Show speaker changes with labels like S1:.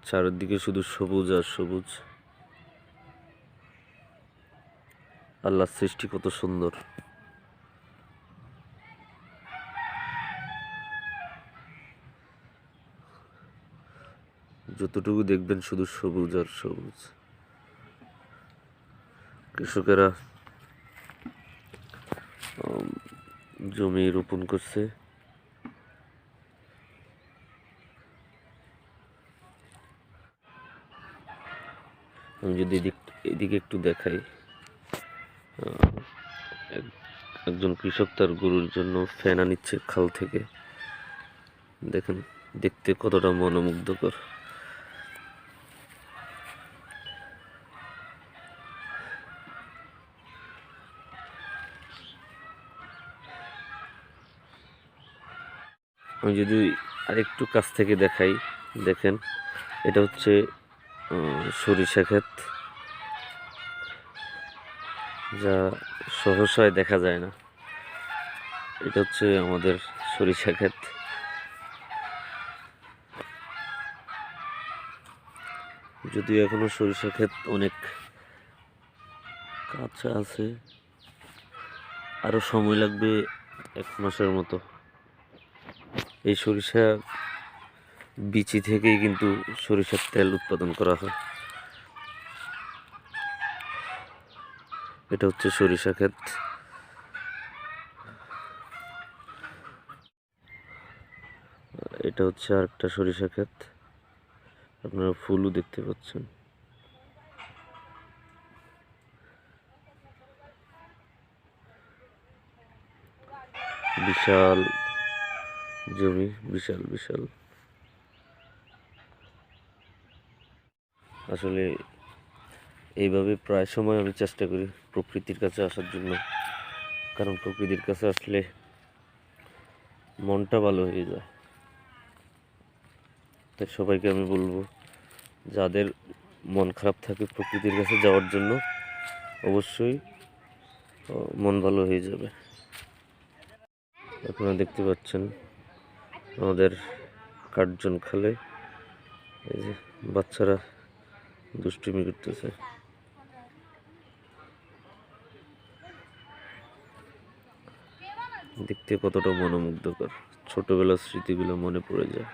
S1: চারিদিকে শুধু সবুজ আর সবুজ। আল্লাহর সৃষ্টি কত সুন্দর। যতটুকু দেখবেন শুধু সবুজ আর সবুজ। কৃষকেরা জমি রোপণ করছে। আমি যদি এদিকে একটু দেখাই, একজন কৃষক তার গরুর জন্য ফেনা নিচ্ছে খাল থেকে। দেখেন দেখতে কতটা মনোমুগ্ধকর। আমি যদি আরেকটু কাছ থেকে দেখাই, দেখেন এটা হচ্ছে সরিষা ক্ষেত, যা সহসায় দেখা যায় না। এটা হচ্ছে আমাদের সরিষা ক্ষেত। যদিও এখনো সরিষা ক্ষেত অনেক কাঁচা আছে, আরো সময় লাগবে 1 মাসের মতো। এই সরিষা বিচি থেকেই কিন্তু সরিষার তেল উৎপাদন করা হয়। এটা হচ্ছে সরিষা ক্ষেত। এটা হচ্ছে আরেকটা সরিষা ক্ষেত, আপনারা ফুলও দেখতে পাচ্ছেন। বিশাল জমি, বিশাল বিশাল। আসলে এইভাবে প্রায় সময় আমি চেষ্টা করি প্রকৃতির কাছে আসার জন্য, কারণ প্রকৃতির কাছে আসলে মনটা ভালো হয়ে যায়। তাই সবাইকে আমি বলবো, যাদের মন খারাপ থাকে প্রকৃতির কাছে যাওয়ার জন্য, অবশ্যই মন ভালো হয়ে যাবে। আপনারা দেখতে পাচ্ছেন আমাদের কার্জন খালে এই যে বাচ্চারা দুষ্টুমি করতেছে। দেখতে কতটা মনোমুগ্ধকর, ছোটবেলার স্মৃতিগুলো মনে পড়ে যায়।